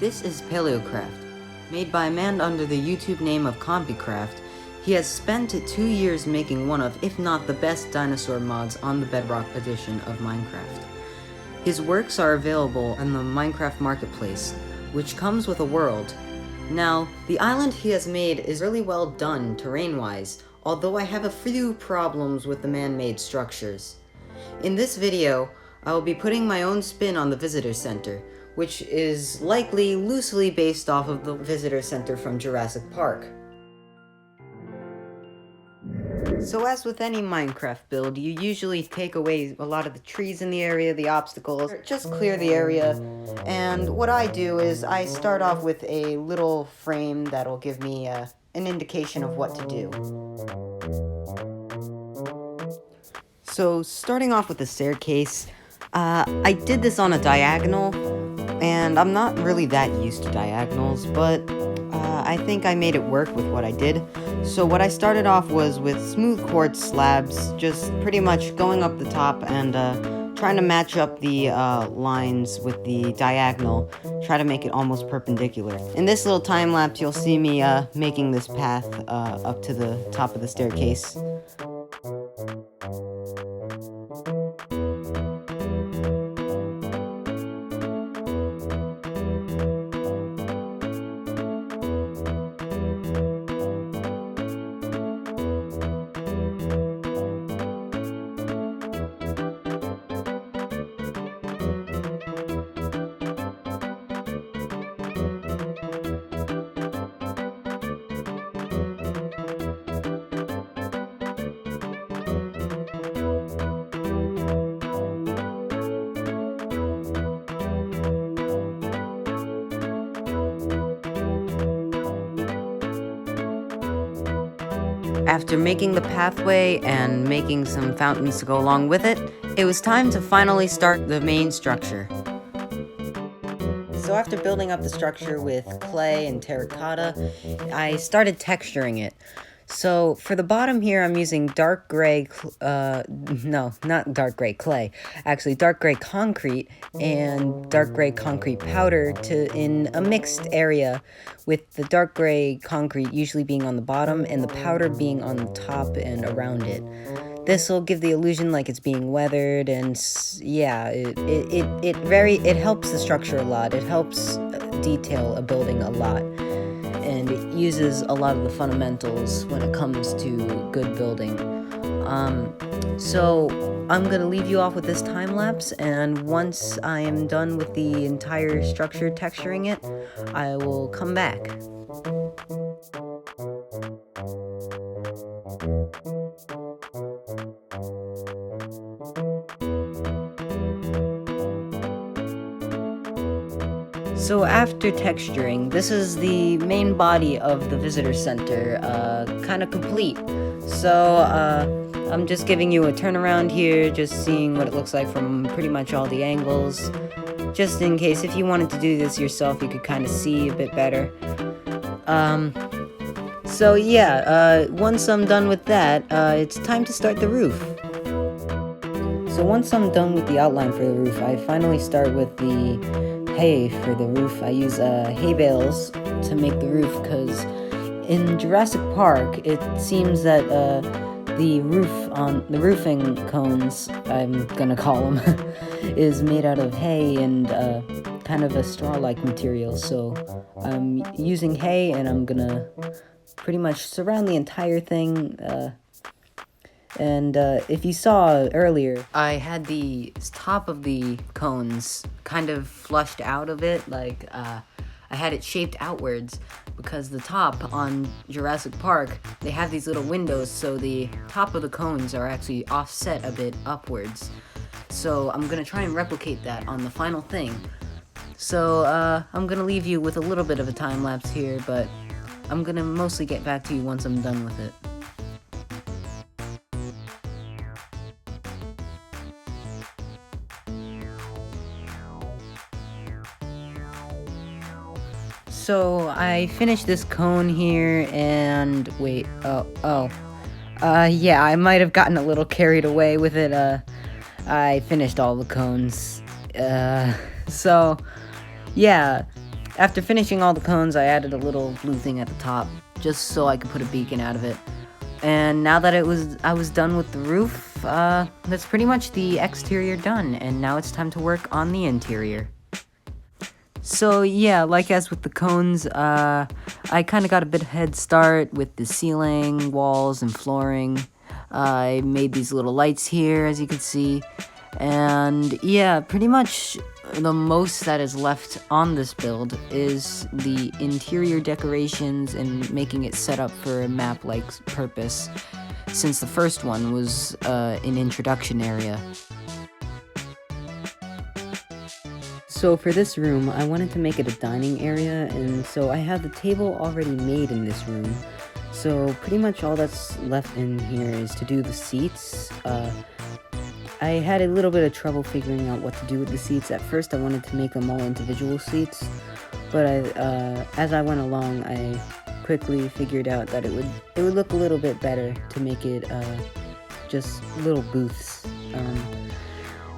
This is PaleoCraft. Made by a man under the YouTube name of CompyCraft, he has spent 2 years making one of, if not the best dinosaur mods on the Bedrock edition of Minecraft. His works are available on the Minecraft Marketplace, which comes with a world. Now, the island he has made is really well done terrain-wise, although I have a few problems with the man-made structures. In this video, I will be putting my own spin on the Visitor Center, which is likely loosely based off of the Visitor Center from Jurassic Park. So as with any Minecraft build, you usually take away a lot of the trees in the area, the obstacles, just clear the area, and what I do is I start off with a little frame that'll give me an indication of what to do. So starting off with the staircase, I did this on a diagonal, and I'm not really that used to diagonals, but I think I made it work with what I did. So what I started off was with smooth quartz slabs, just pretty much going up the top and trying to match up the lines with the diagonal, try to make it almost perpendicular. In this little time lapse, you'll see me making this path up to the top of the staircase. After making the pathway and making some fountains to go along with it, it was time to finally start the main structure. So after building up the structure with clay and terracotta, I started texturing it. So for the bottom here, I'm using dark gray, no, not dark gray clay, actually dark gray concrete and dark gray concrete powder in a mixed area, with the dark gray concrete usually being on the bottom and the powder being on the top and around it. This will give the illusion like it's being weathered, and yeah, it helps the structure a lot. It helps detail a building a lot. And it uses a lot of the fundamentals when it comes to good building. So I'm going to leave you off with this time lapse, and once I am done with the entire structure texturing it, I will come back. So after texturing, this is the main body of the Visitor Center, kind of complete. So I'm just giving you a turnaround here, just seeing what it looks like from pretty much all the angles. Just in case, if you wanted to do this yourself, you could kind of see a bit better. So yeah, once I'm done with that, it's time to start the roof. So once I'm done with the outline for the roof, I finally start with the hay for the roof. I use hay bales to make the roof, because in Jurassic Park it seems that the roofing cones, I'm gonna call them, is made out of hay and kind of a straw-like material. So I'm using hay, and I'm gonna pretty much surround the entire thing. And if you saw earlier, I had the top of the cones kind of flushed out of it, like I had it shaped outwards, because the top on Jurassic Park, they have these little windows, so the top of the cones are actually offset a bit upwards. So I'm going to try and replicate that on the final thing. So I'm going to leave you with a little bit of a time lapse here, but I'm going to mostly get back to you once I'm done with it. So I finished this cone here, and wait, yeah, I might have gotten a little carried away with it. I finished all the cones. So yeah, After finishing all the cones, I added a little blue thing at the top, just so I could put a beacon out of it. And now that I was done with the roof, that's pretty much the exterior done, and now it's time to work on the interior. So yeah, like as with the cones, I kind of got a bit of head start with the ceiling, walls, and flooring. I made these little lights here, as you can see, and yeah, pretty much the most that is left on this build is the interior decorations and making it set up for a map-like purpose, since the first one was an introduction area. So for this room, I wanted to make it a dining area, and so I have the table already made in this room. So pretty much all that's left in here is to do the seats. I had a little bit of trouble figuring out what to do with the seats. At first I wanted to make them all individual seats, but as I went along, I quickly figured out that it would look a little bit better to make it just little booths.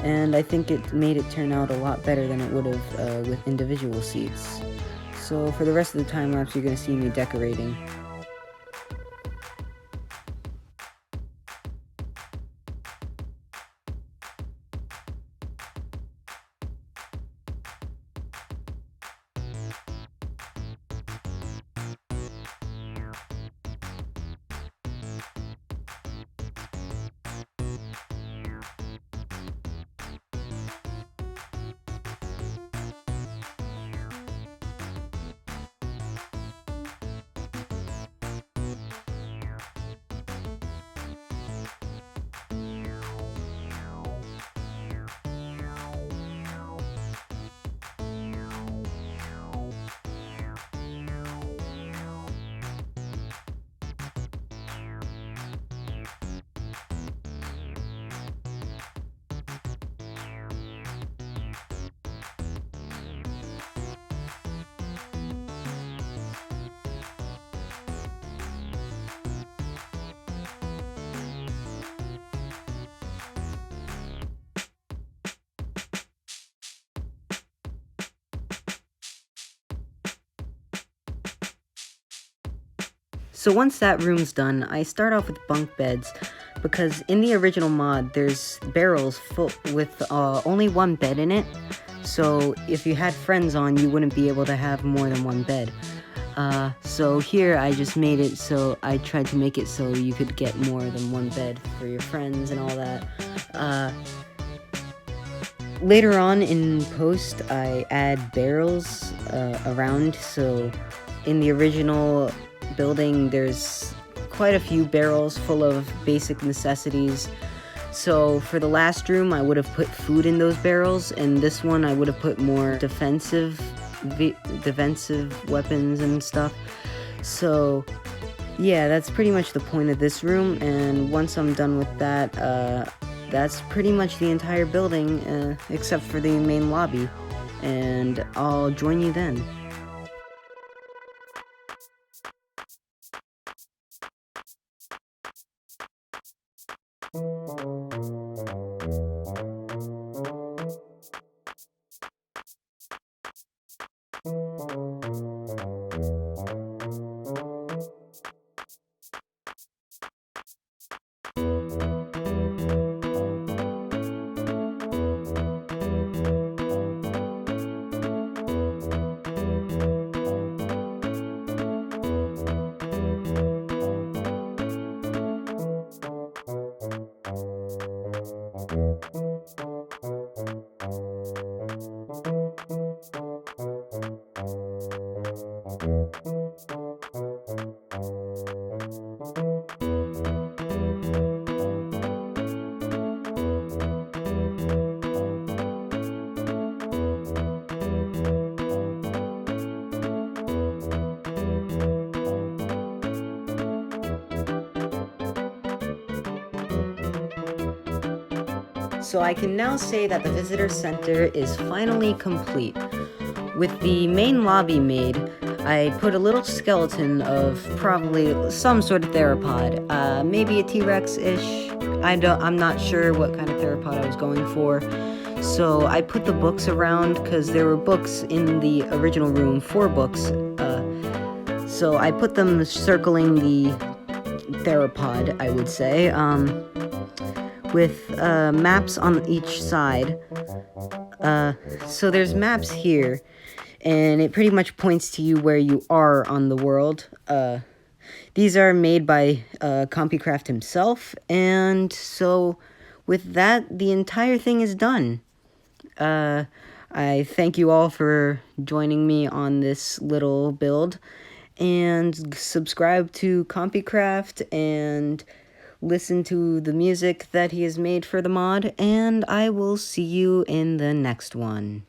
And I think it made it turn out a lot better than it would have with individual seats. So for the rest of the time lapse, you're going to see me decorating. So once that room's done, I start off with bunk beds, because in the original mod, there's barrels full with only one bed in it. So if you had friends on, you wouldn't be able to have more than one bed. So here I just made it so I tried to make it so you could get more than one bed for your friends and all that. Later on in post, I add barrels around, so in the original building there's quite a few barrels full of basic necessities. So for the last room I would have put food in those barrels, and this one I would have put more defensive weapons and stuff. So yeah, that's pretty much the point of this room, and once I'm done with that, that's pretty much the entire building, except for the main lobby, and I'll join you then. So I can now say that the visitor center is finally complete. With the main lobby made, I put a little skeleton of probably some sort of theropod, maybe a T-Rex-ish. I'm not sure what kind of theropod I was going for. So I put the books around because there were books in the original room, 4 books. So I put them circling the theropod, I would say, with maps on each side. So there's maps here, and it pretty much points to you where you are on the world. These are made by CompyCraft himself, and so with that, the entire thing is done. I thank you all for joining me on this little build, and subscribe to CompyCraft and listen to the music that he has made for the mod, and I will see you in the next one.